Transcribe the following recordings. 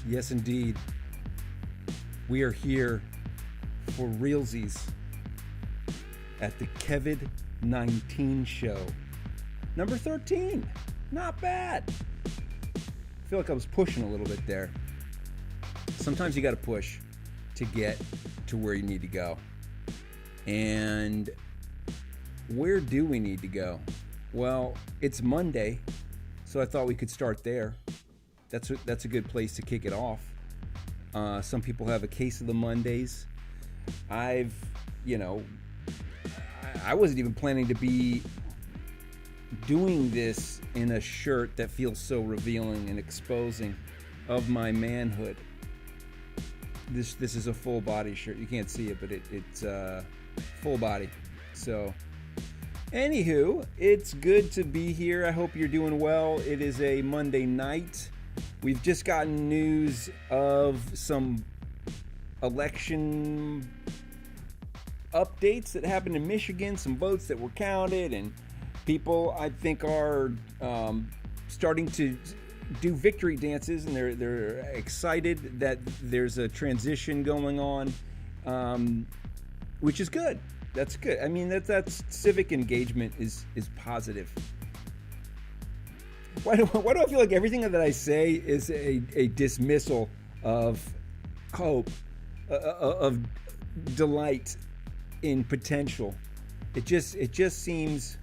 Yes, indeed. We are here for realsies at the KEVID19 Show. Number 13. Not bad. I feel like I was pushing a little bit there. Sometimes you got to push to get to where you need to go. And where do we need to go? Well, it's Monday, so I thought we could start there. That's a good place to kick it off. Some people have a case of the Mondays. I wasn't even planning to be doing this in a shirt that feels so revealing and exposing of my manhood. This is a full body shirt. You can't see it, but it's full body. So, anywho, it's good to be here. I hope you're doing well. It is a Monday night. We've just gotten news of some election updates that happened in Michigan, some votes that were counted, and people, I think, are starting to do victory dances, and they're excited that there's a transition going on, which is good. That's good. I mean, that's civic engagement is positive. Why do I feel like everything that I say is a dismissal of hope, of delight in potential? It just seems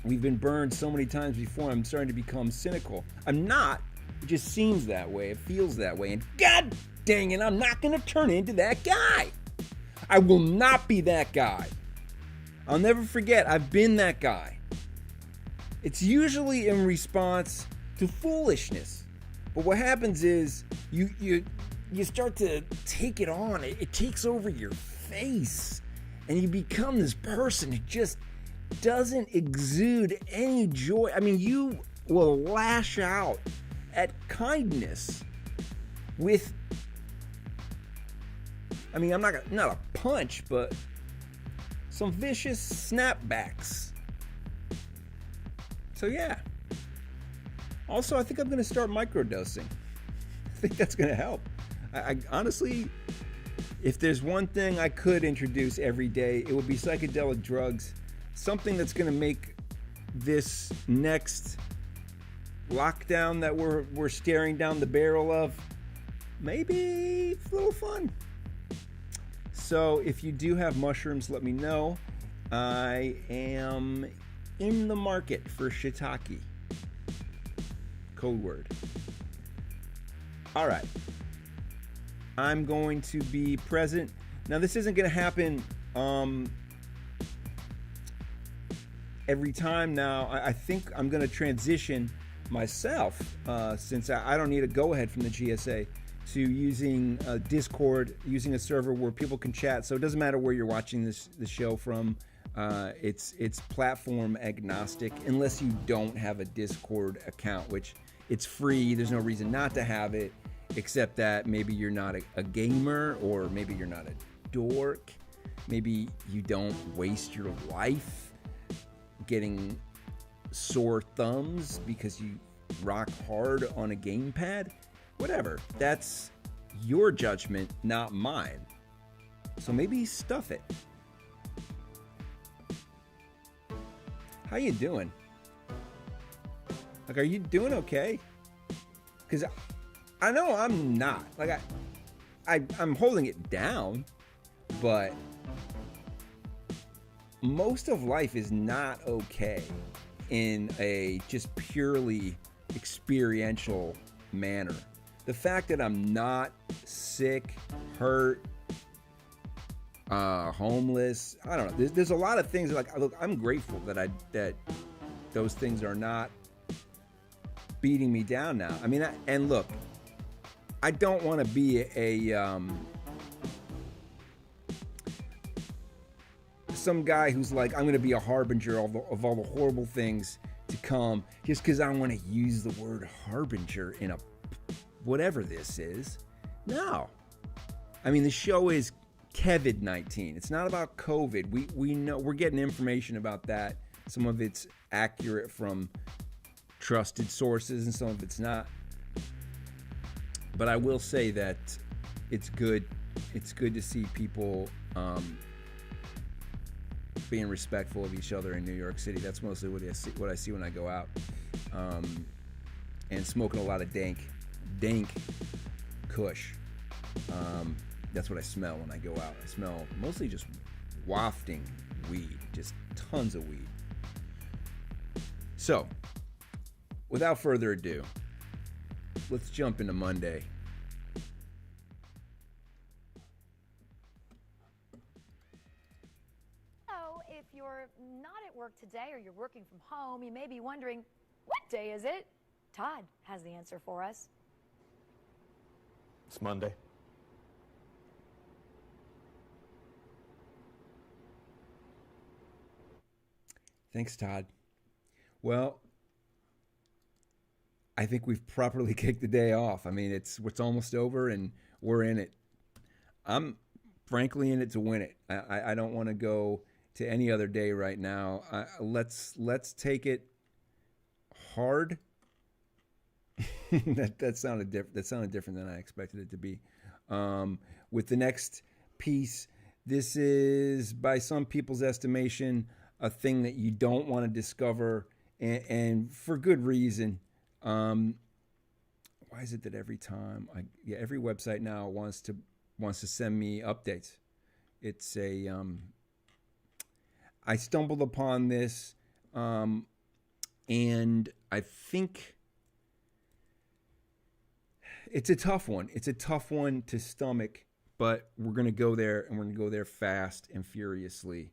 we've been burned so many times before. I'm starting to become cynical. I'm not. It just seems that way. It feels that way. And God dang it, I'm not going to turn into that guy. I will not be that guy. I'll never forget. I've been that guy. It's usually in response to foolishness. But what happens is you start to take it on. It takes over your face. And you become this person who just doesn't exude any joy. I mean, you will lash out at kindness with, I mean, I'm not a punch, but some vicious snapbacks. So yeah. Also, I think I'm going to start microdosing. I think that's going to help. I honestly, if there's one thing I could introduce every day, it would be psychedelic drugs. Something that's going to make this next lockdown that we're staring down the barrel of maybe a little fun. So if you do have mushrooms, let me know. I am in the market for shiitake. Code word. All right. I'm going to be present. Now, this isn't going to happen every time now. I think I'm going to transition myself, since I don't need a go-ahead from the GSA, to using Discord, using a server where people can chat. So it doesn't matter where you're watching the show from. It's platform agnostic, unless you don't have a Discord account, which it's free. There's no reason not to have it, except that maybe you're not a gamer, or maybe you're not a dork. Maybe you don't waste your life getting sore thumbs because you rock hard on a gamepad. Whatever. That's your judgment, not mine. So maybe stuff it. How you doing? Like, are you doing okay? Because I know I'm not. Like, I'm holding it down, but most of life is not okay in a just purely experiential manner. The fact that I'm not sick, hurt, homeless, I don't know. There's a lot of things like, look, I'm grateful that those things are not beating me down now. I mean, and look, I don't want to be some guy who's like, I'm going to be a harbinger of all the horrible things to come, just because I want to use the word harbinger in a whatever this is. No. I mean, the show is KEVID19. It's not about COVID. We know, we're getting information about that. Some of it's accurate from trusted sources and some of it's not. But I will say that it's good. It's good to see people being respectful of each other in New York City. That's mostly what I see when I go out. And smoking a lot of dank kush. That's what I smell when I go out. I smell mostly just wafting weed, just tons of weed. So, without further ado, let's jump into Monday. So, if you're not at work today or you're working from home, you may be wondering, what day is it? Todd has the answer for us. It's Monday. Thanks, Todd. Well, I think we've properly kicked the day off. I mean, it's almost over, and we're in it. I'm frankly in it to win it. I don't want to go to any other day right now. Let's take it hard. that sounded different than I expected it to be. With the next piece, this is, by some people's estimation, a thing that you don't want to discover, and for good reason. Why is it that every website now wants to send me updates? It's I stumbled upon this, and I think it's a tough one. It's a tough one to stomach, but we're going to go there, and we're going to go there fast and furiously.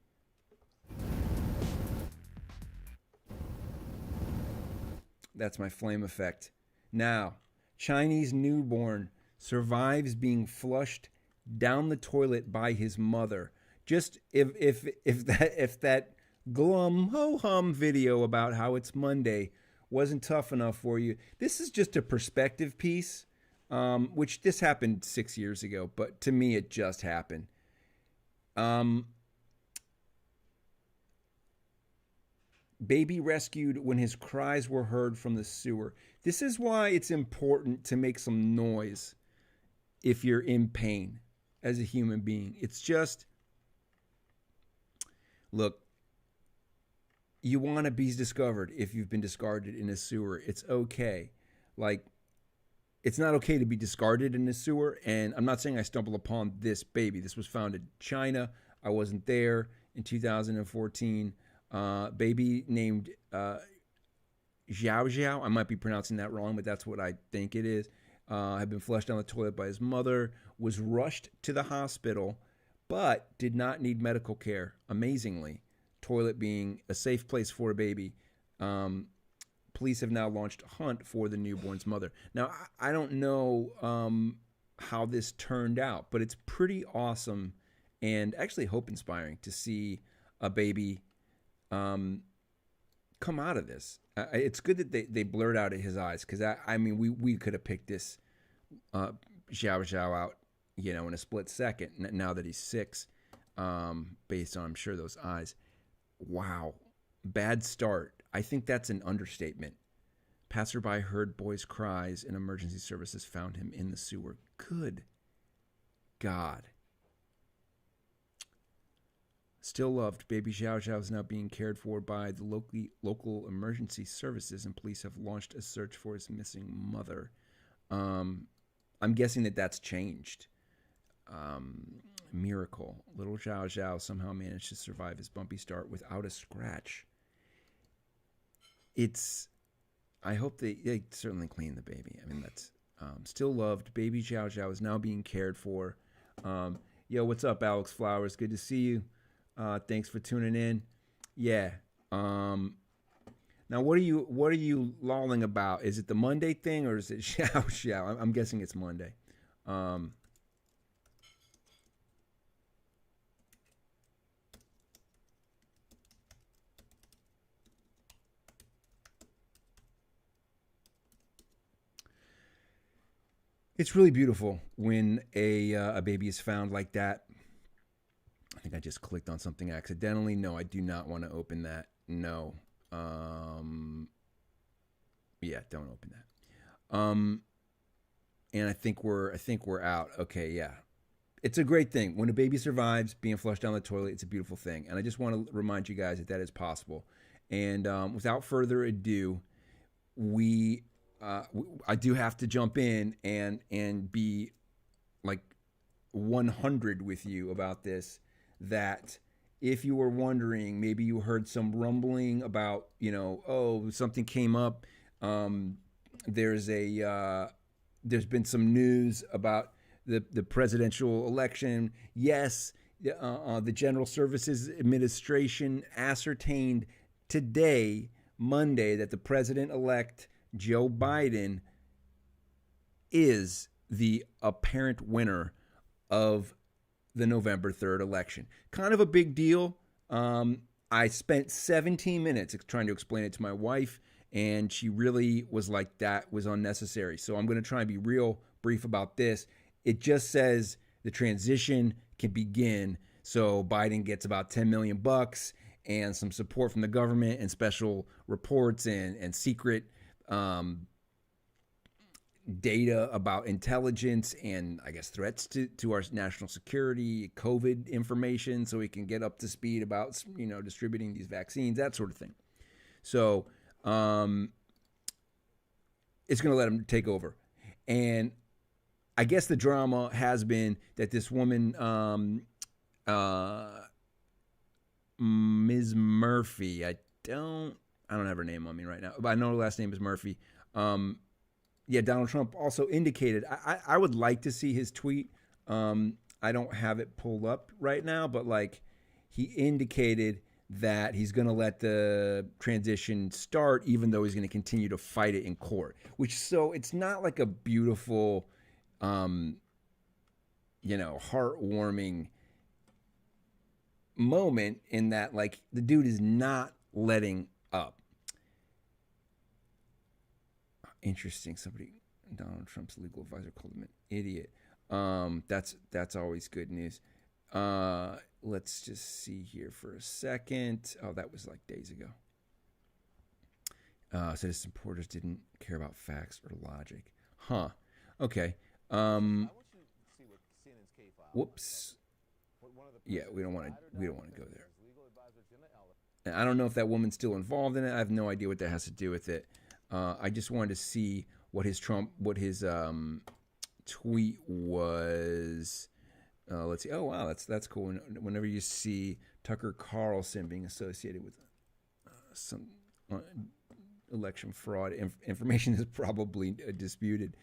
That's my flame effect. Now, Chinese newborn survives being flushed down the toilet by his mother. Just if that glum ho hum video about how it's Monday wasn't tough enough for you, this is just a perspective piece, which this happened 6 years ago, but to me it just happened. Baby rescued when his cries were heard from the sewer. This is why it's important to make some noise if you're in pain as a human being. It's just, look, you want to be discovered if you've been discarded in a sewer. It's okay. Like, it's not okay to be discarded in a sewer. And I'm not saying I stumbled upon this baby. This was found in China. I wasn't there in 2014. Baby named Xiao Xiao. I might be pronouncing that wrong, but that's what I think it is. Had been flushed down the toilet by his mother, was rushed to the hospital, but did not need medical care. Amazingly, toilet being a safe place for a baby. Police have now launched a hunt for the newborn's mother. Now, I don't know how this turned out, but it's pretty awesome and actually hope-inspiring to see a baby come out of this. It's good that they blurred out his eyes, because I mean we could have picked this Xiao Xiao out, in a split second. Now that he's 6, based on, I'm sure, those eyes. Wow, bad start. I think that's an understatement. Passerby heard boy's cries, and emergency services found him in the sewer. Good God. Still loved, baby Xiao Xiao is now being cared for by the local emergency services, and police have launched a search for his missing mother. I'm guessing that's changed. Miracle. Little Xiao Xiao somehow managed to survive his bumpy start without a scratch. I hope they certainly clean the baby. I mean, that's still loved. Baby Xiao Xiao is now being cared for. Yo, what's up, Alex Flowers? Good to see you. Thanks for tuning in. Yeah. Now, what are you lolling about? Is it the Monday thing, or is it Xiao Xiao? I'm guessing it's Monday. It's really beautiful when a baby is found like that. I think I just clicked on something accidentally. No, I do not want to open that. No. Yeah, don't open that. and I think we're out. Okay, yeah. It's a great thing. When a baby survives being flushed down the toilet, it's a beautiful thing. And I just want to remind you guys that that is possible. And without further ado, I do have to jump in and be like 100 with you about this. That if you were wondering, maybe you heard some rumbling about, oh, something came up. There's been some news about the presidential election. Yes, the General Services Administration ascertained today, Monday, that the president-elect Joe Biden is the apparent winner of the November 3rd election. Kind of a big deal. I spent 17 minutes trying to explain it to my wife, and she really was like, that was unnecessary. So I'm going to try and be real brief about this. It just says the transition can begin. So Biden gets about $10 million and some support from the government and special reports and secret data about intelligence and, I guess, threats to our national security, COVID information, so we can get up to speed about, distributing these vaccines, that sort of thing. So it's going to let him take over. And I guess the drama has been that this woman, Ms. Murphy, I don't have her name on me right now, but I know her last name is Murphy. Donald Trump also indicated, I would like to see his tweet. I don't have it pulled up right now, but he indicated that he's going to let the transition start, even though he's going to continue to fight it in court, so it's not like a beautiful, heartwarming moment in that, the dude is not letting up. Interesting. Donald Trump's legal advisor called him an idiot. That's always good news. Let's just see here for a second. Oh, that was days ago. So his supporters didn't care about facts or logic. Huh. Okay. Whoops. Yeah, we don't want to go there. And I don't know if that woman's still involved in it. I have no idea what that has to do with it. I just wanted to see what his tweet was. Let's see. Oh wow, that's cool. Whenever you see Tucker Carlson being associated with some election fraud, information is probably disputed.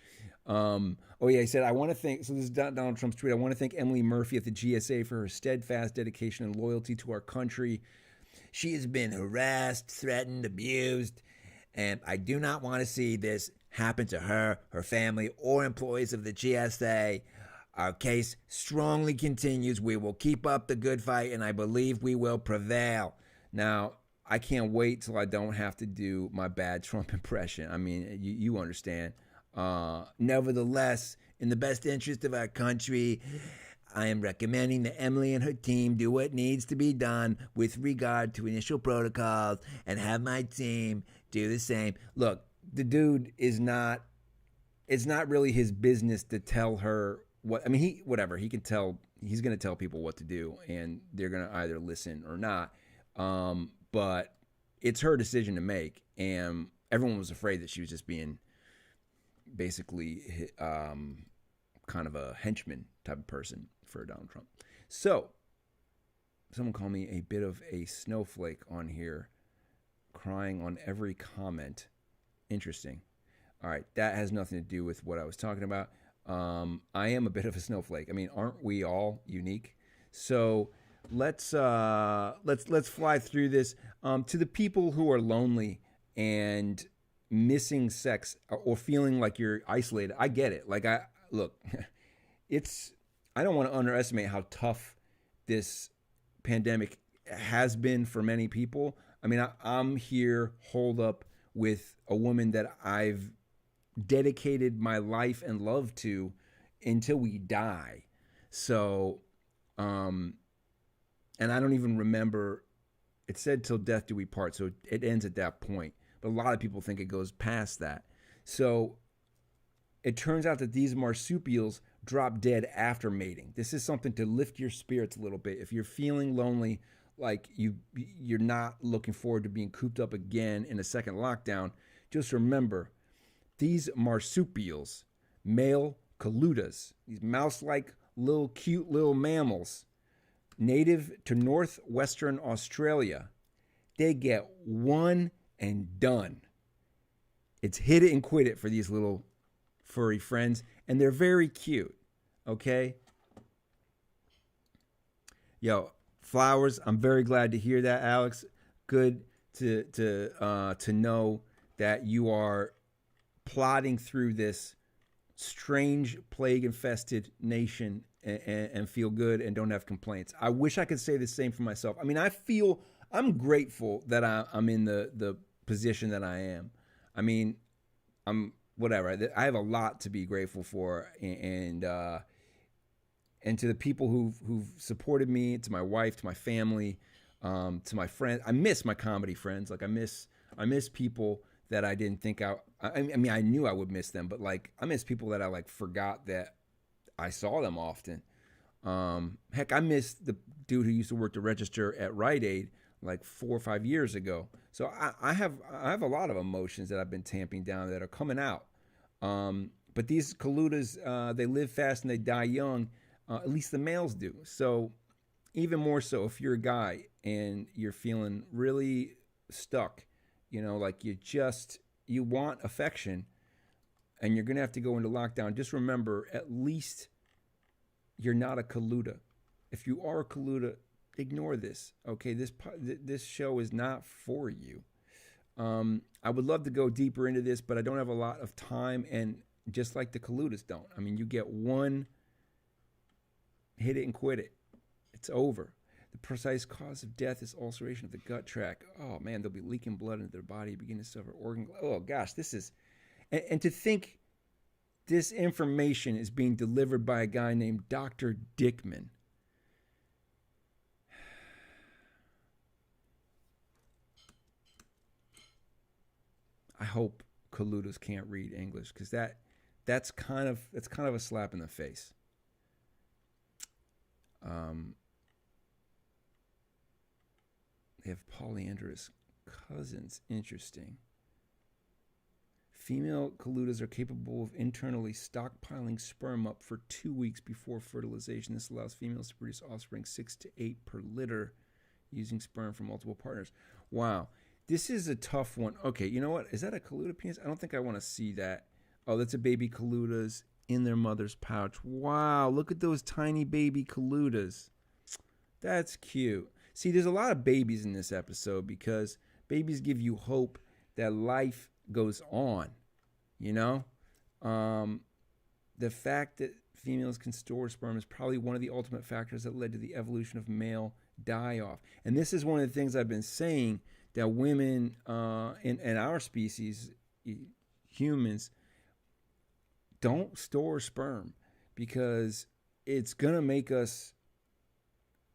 He said, I want to thank, so this is Donald Trump's tweet, I want to thank Emily Murphy at the GSA for her steadfast dedication and loyalty to our country. She has been harassed, threatened, abused, and I do not want to see this happen to her, her family, or employees of the GSA. Our case strongly continues. We will keep up the good fight, and I believe we will prevail. Now, I can't wait till I don't have to do my bad Trump impression. I mean, you understand. Nevertheless, in the best interest of our country, I am recommending that Emily and her team do what needs to be done with regard to initial protocols and have my team do the same. Look, the dude is not, it's not really his business to tell her what, I mean, he can tell, he's going to tell people what to do and they're going to either listen or not. But it's her decision to make. And everyone was afraid that she was just being basically kind of a henchman type of person for Donald Trump. So someone called me a bit of a snowflake on here, crying on every comment. Interesting. All right, that has nothing to do with what I was talking about. I am a bit of a snowflake. I mean, aren't we all unique? So let's fly through this. To the people who are lonely and missing sex or feeling like you're isolated, I get it. I don't want to underestimate how tough this pandemic has been for many people. I mean, I'm here holed up with a woman that I've dedicated my life and love to until we die. So, and I don't even remember, it said till death do we part. So it ends at that point. But a lot of people think it goes past that. So it turns out that these marsupials drop dead after mating. This is something to lift your spirits a little bit. If you're feeling lonely, like you're not looking forward to being cooped up again in a second lockdown, just remember, these marsupials, male coludas, these mouse-like little cute little mammals, native to northwestern Australia, they get one and done. It's hit it and quit it for these little furry friends, and they're very cute, okay? Yo, flowers, I'm very glad to hear that, Alex. Good to know that you are plodding through this strange plague-infested nation and feel good and don't have complaints. I wish I could say the same for myself. I mean, I'm grateful that I'm in the position that I am. I mean, I'm whatever. I have a lot to be grateful for, and to the people who've supported me, to my wife, to my family, to my friends. I miss my comedy friends. Like I miss people that I didn't think I mean, I knew I would miss them, but like I miss people that I like forgot that I saw them often. Heck, I miss the dude who used to work the register at Rite Aid like 4 or 5 years ago. So I have a lot of emotions that I've been tamping down that are coming out. But these coludas, they live fast and they die young. At least the males do. So even more so if you're a guy and you're feeling really stuck, you know, like you want affection and you're going to have to go into lockdown, just remember, at least you're not a coluda. If you are a coluda, ignore this. Okay, this show is not for you. I would love to go deeper into this, but I don't have a lot of time, and just like the coludas don't. I mean, you get one, hit it and quit it. It's over. The precise cause of death is ulceration of the gut tract. Oh man, they'll be leaking blood into their body, begin to suffer organ. Oh gosh, this is, and to think this information is being delivered by a guy named Dr. Dickman. I hope coludas can't read English, because that's kind of a slap in the face. They have polyandrous cousins. Interesting. Female coludas are capable of internally stockpiling sperm up for 2 weeks before fertilization. This allows females to produce offspring 6 to 8 per litter using sperm from multiple partners. Wow. This is a tough one. Okay, you know what? Is that a coluda penis? I don't think I want to see that. Oh, that's a baby coludas in their mother's pouch. Wow, look at those tiny baby coludas. That's cute. See, there's a lot of babies in this episode because babies give you hope that life goes on, you know? The fact that females can store sperm is probably one of the ultimate factors that led to the evolution of male die-off. And this is one of the things I've been saying, that women in our species, humans, don't store sperm because it's going to make us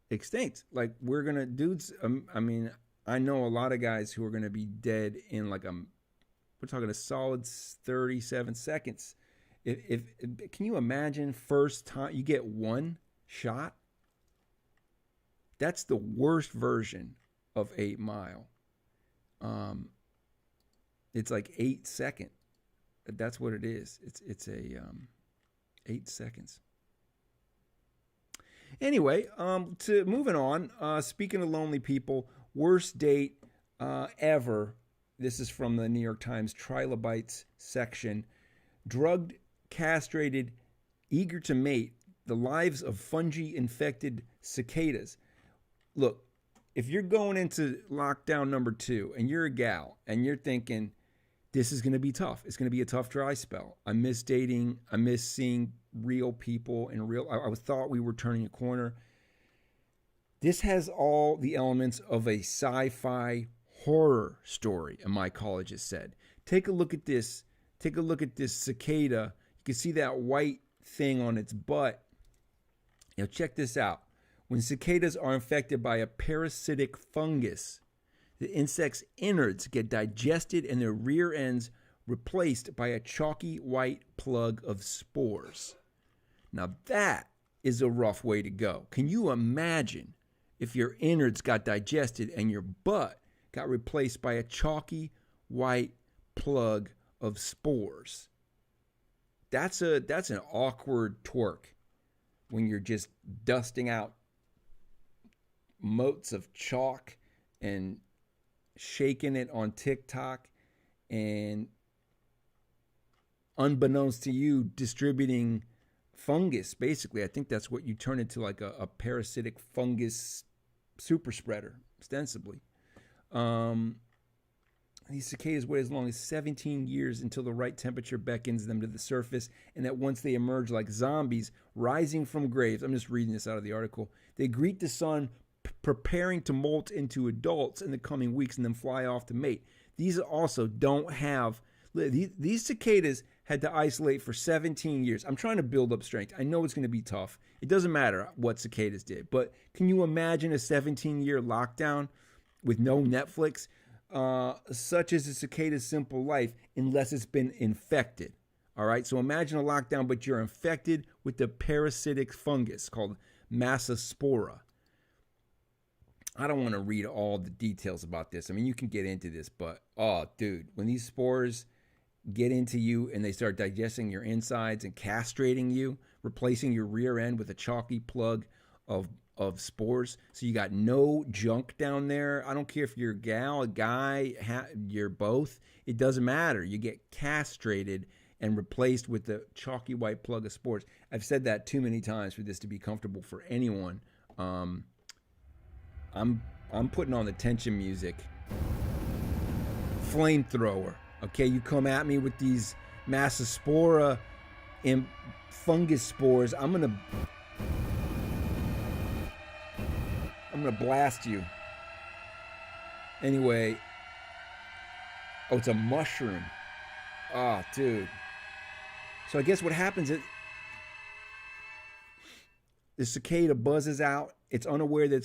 extinct. Like we're going to, dudes, I mean, I know a lot of guys who are going to be dead in like we're talking a solid 37 seconds. If can you imagine first time you get one shot? That's the worst version of 8 Mile. It's like 8 seconds. That's what it is. It's a 8 seconds. Anyway, to moving on. Speaking of lonely people, worst date ever. This is from the New York Times Trilobites section. Drugged, castrated, eager to mate. The lives of fungi-infected cicadas. Look, if you're going into lockdown number 2 and you're a gal and you're thinking, this is going to be tough. It's going to be a tough dry spell. I miss dating. I miss seeing real people in real. I thought we were turning a corner. This has all the elements of a sci-fi horror story, and my college has said. Take a look at this. Take a look at this cicada. You can see that white thing on its butt. Now check this out. When cicadas are infected by a parasitic fungus, the insect's innards get digested and their rear ends replaced by a chalky white plug of spores. Now that is a rough way to go. Can you imagine if your innards got digested and your butt got replaced by a chalky white plug of spores? That's an awkward twerk when you're just dusting out motes of chalk and shaking it on TikTok and, unbeknownst to you, distributing fungus. Basically, I think that's what you turn into, like a parasitic fungus super spreader, ostensibly. These cicadas wait as long as 17 years until the right temperature beckons them to the surface, and that once they emerge like zombies rising from graves, I'm just reading this out of the article, they greet the sun, preparing to molt into adults in the coming weeks and then fly off to mate. These also don't have, these cicadas had to isolate for 17 years. I'm trying to build up strength. I know it's going to be tough. It doesn't matter what cicadas did, but can you imagine a 17-year lockdown with no Netflix? Such as a cicada's simple life, unless it's been infected. All right, so imagine a lockdown, but you're infected with the parasitic fungus called Massospora. I don't want to read all the details about this. I mean, you can get into this, but oh, dude, when these spores get into you and they start digesting your insides and castrating you, replacing your rear end with a chalky plug of spores, so you got no junk down there. I don't care if you're a gal, a guy, you're both. It doesn't matter. You get castrated and replaced with the chalky white plug of spores. I've said that too many times for this to be comfortable for anyone. I'm putting on the tension music. Flamethrower. Okay, you come at me with these Massospora and fungus spores. I'm gonna blast you. Anyway. Oh, it's a mushroom. Oh, dude. So I guess what happens is the cicada buzzes out. It's unaware that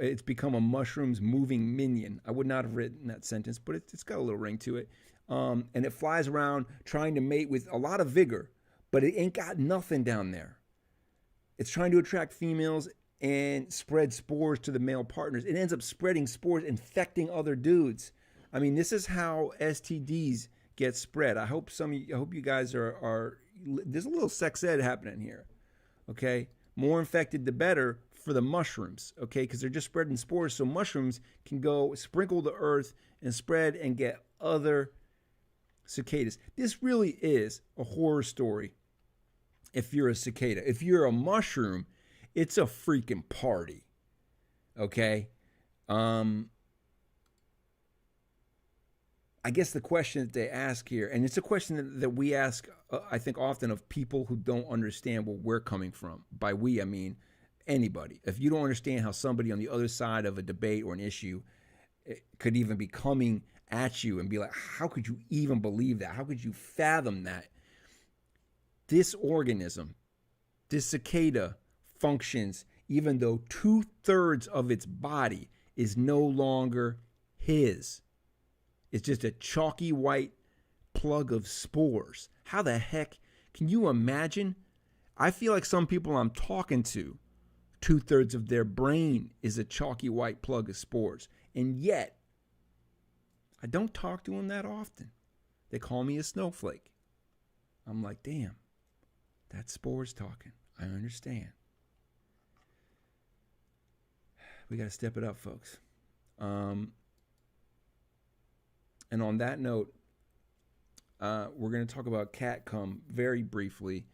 it's become a mushroom's moving minion. I would not have written that sentence, but it's got a little ring to it. And it flies around trying to mate with a lot of vigor, but it ain't got nothing down there. It's trying to attract females and spread spores to the male partners. It ends up spreading spores, infecting other dudes. I mean, this is how STDs get spread. I hope you guys are there's a little sex ed happening here. Okay? More infected the better for the mushrooms, okay? Because they're just spreading spores, so mushrooms can go sprinkle the earth and spread and get other cicadas. This really is a horror story if you're a cicada. If you're a mushroom, it's a freaking party, okay? I guess the question that they ask here, and it's a question that we ask, I think, often of people who don't understand where we're coming from. By we, I mean anybody. If you don't understand how somebody on the other side of a debate or an issue could even be coming at you and be like, how could you even believe that? How could you fathom that? This organism, this cicada, functions even though 2/3 of its body is no longer his. It's just a chalky white plug of spores. How the heck can you imagine? I feel like some people I'm talking to, 2/3 of their brain is a chalky white plug of spores. And yet, I don't talk to them that often. They call me a snowflake. I'm like, damn, that's spores talking. I understand. We got to step it up, folks. And on that note, we're going to talk about cat cum very briefly.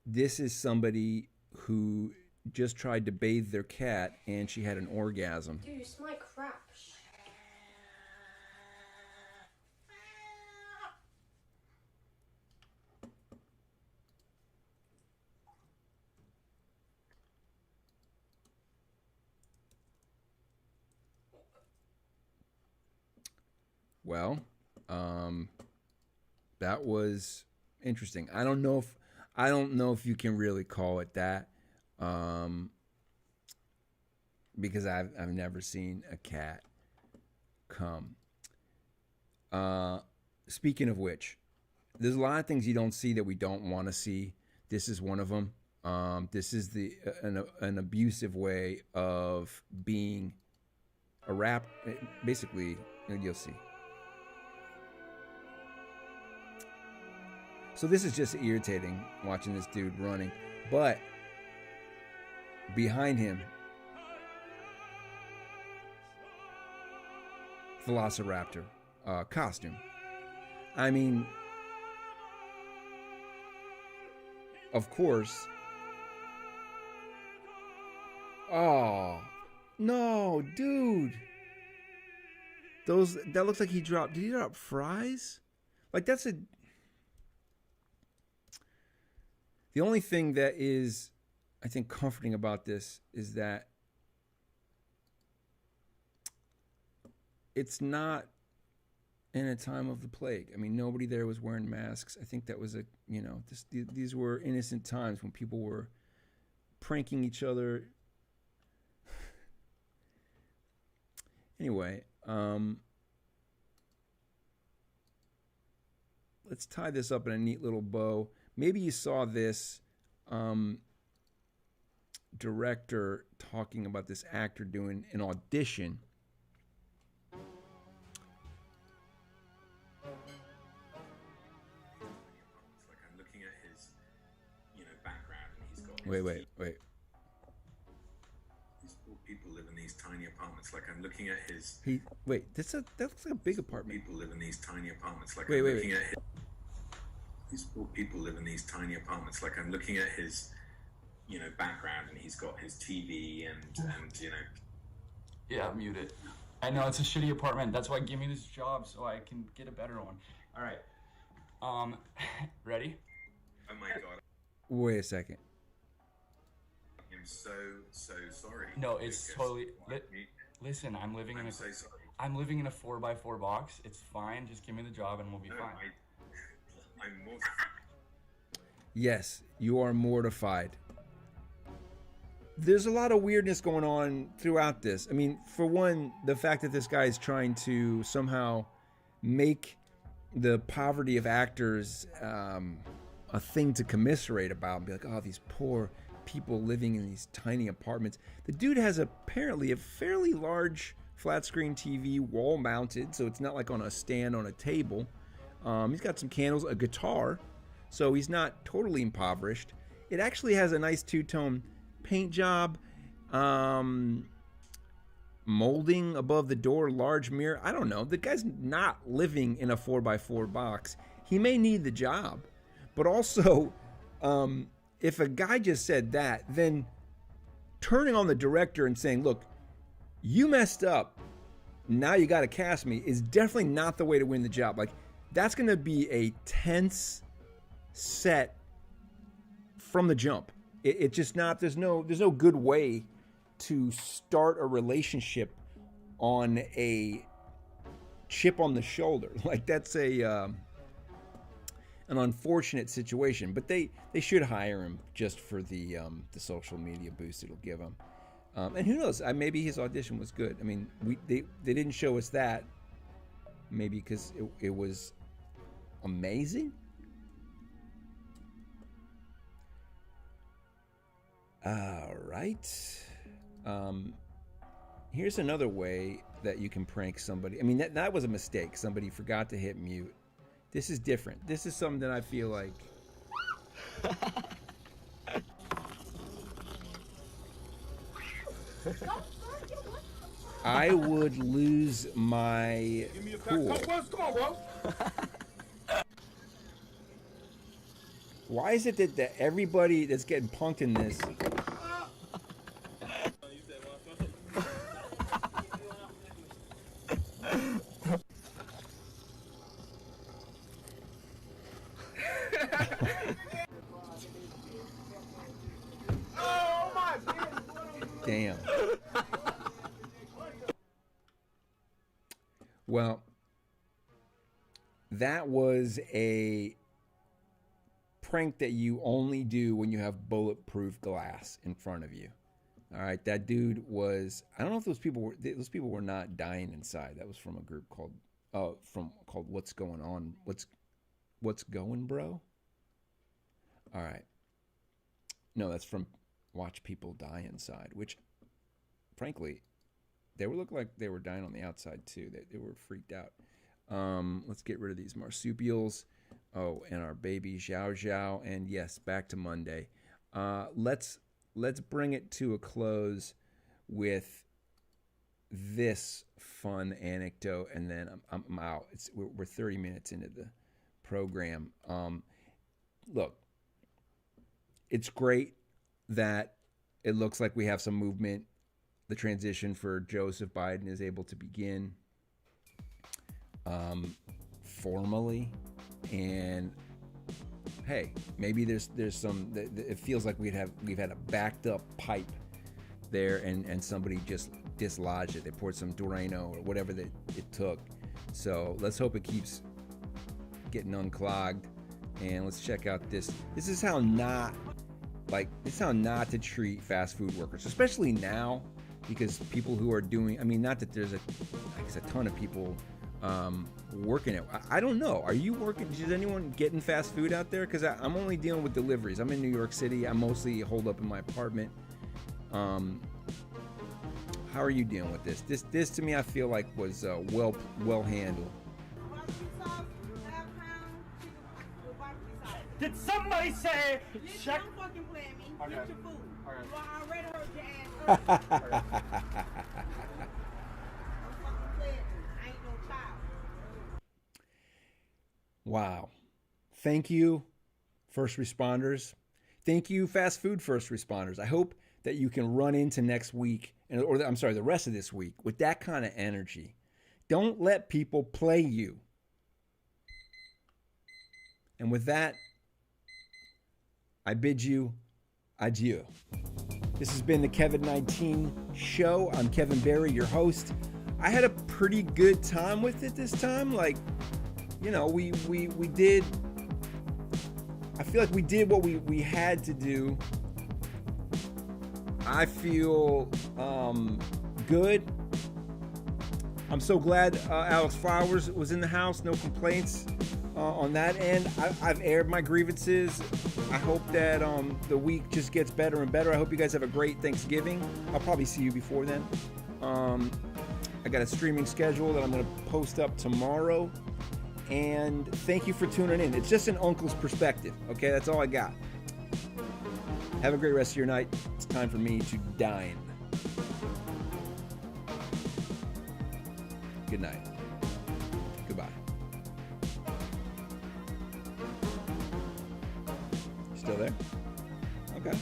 This is somebody who just tried to bathe their cat and she had an orgasm. Dude, it's my crap. Well, that was interesting. I don't know if you can really call it that, because I've never seen a cat come. Speaking of which, there's a lot of things you don't see that we don't want to see. This is one of them. This is an abusive way of being a rap. Basically, you'll see. So this is just irritating watching this dude running, but behind him, Velociraptor costume. I mean, of course. Oh, no, dude. That looks like he dropped. Did he drop fries? Like that's a. The only thing that is, I think, comforting about this is that it's not in a time of the plague. I mean, nobody there was wearing masks. I think that was these were innocent times when people were pranking each other. Anyway, let's tie this up in a neat little bow. Maybe you saw this director talking about this actor doing an audition. Like I'm looking at his, background, and he's got. Wait. These poor people live in these tiny apartments. Like I'm looking at his. That looks like a big apartment. People live in these tiny apartments. Like wait. At his. These poor people live in these tiny apartments. Like I'm looking at his, background, and he's got his TV and. Yeah, mute it. I know it's a shitty apartment. That's why give me this job so I can get a better one. All right. Ready? Oh my God. Wait a second. I'm so sorry. No, it's Lucas. totally. Listen, I'm living in a. So sorry. I'm living in a 4x4 box. It's fine. Just give me the job and we'll be fine. I'm mortified. Yes, you are mortified. There's a lot of weirdness going on throughout this. I mean, for one, the fact that this guy is trying to somehow make the poverty of actors a thing to commiserate about and be like, oh, these poor people living in these tiny apartments. The dude has apparently a fairly large flat screen TV wall mounted, so it's not like on a stand on a table. He's got some candles, a guitar, so he's not totally impoverished. It actually has a nice two-tone paint job, molding above the door, large mirror. I don't know. The guy's not living in a 4x4 box. He may need the job, but also, if a guy just said that, then turning on the director and saying, look, you messed up, now you got to cast me, is definitely not the way to win the job. Like, that's going to be a tense set from the jump. It's just not. There's no good way to start a relationship on a chip on the shoulder. Like that's an unfortunate situation. But they should hire him just for the social media boost it'll give him. And who knows? Maybe his audition was good. I mean, they didn't show us that. Maybe because it was amazing. All right. Here's another way that you can prank somebody. I mean, that was a mistake. Somebody forgot to hit mute. This is different. This is something that I feel like... I would lose my cool. Come on, bro. Why is it that everybody that's getting punked in this... Damn. Well, that was a prank that you only do when you have bulletproof glass in front of you. All right, that dude was. I don't know if those people were not dying inside. That was from a group called What's Going On? What's Going, Bro? All right. No, that's from Watch People Die Inside, which, frankly, they look like they were dying on the outside too. They were freaked out. Let's get rid of these marsupials. Oh, and our baby Xiao Xiao. And yes, back to Monday. Let's bring it to a close with this fun anecdote, and then I'm out. We're 30 minutes into the program. Look, it's great that it looks like we have some movement. The transition for Joseph Biden is able to begin formally, and hey, maybe there's some. It feels like we've had a backed up pipe there, and somebody just dislodged it. They poured some Drano or whatever that it took. So let's hope it keeps getting unclogged, and let's check out this. This is how not to treat fast food workers, especially now, because people who are doing. I mean, not that there's a ton of people working it. I don't know. Are you working? Is anyone getting fast food out there? Because I'm only dealing with deliveries. I'm in New York City. I mostly holed up in my apartment. How are you dealing with this? This to me, I feel like was well handled. Did somebody say check? Don't fucking play me. Okay. Get your food. Okay. You already heard your ass earlier. Don't fucking play me. I ain't no child. Wow. Thank you, first responders. Thank you, fast food first responders. I hope that you can run into next week, the rest of this week with that kind of energy. Don't let people play you. And with that, I bid you adieu. This has been the KEVID19 Show. I'm Kevin Berrey, your host. I had a pretty good time with it this time. Like, you know, we did. I feel like we did what we had to do. I feel good. I'm so glad Alex Flowers was in the house. No complaints on that end. I've aired my grievances. I hope that the week just gets better and better. I hope you guys have a great Thanksgiving. I'll probably see you before then. I got a streaming schedule that I'm going to post up tomorrow. And thank you for tuning in. It's just an uncle's perspective. Okay, that's all I got. Have a great rest of your night. It's time for me to dine. Good night. Goodbye. Still there? Okay.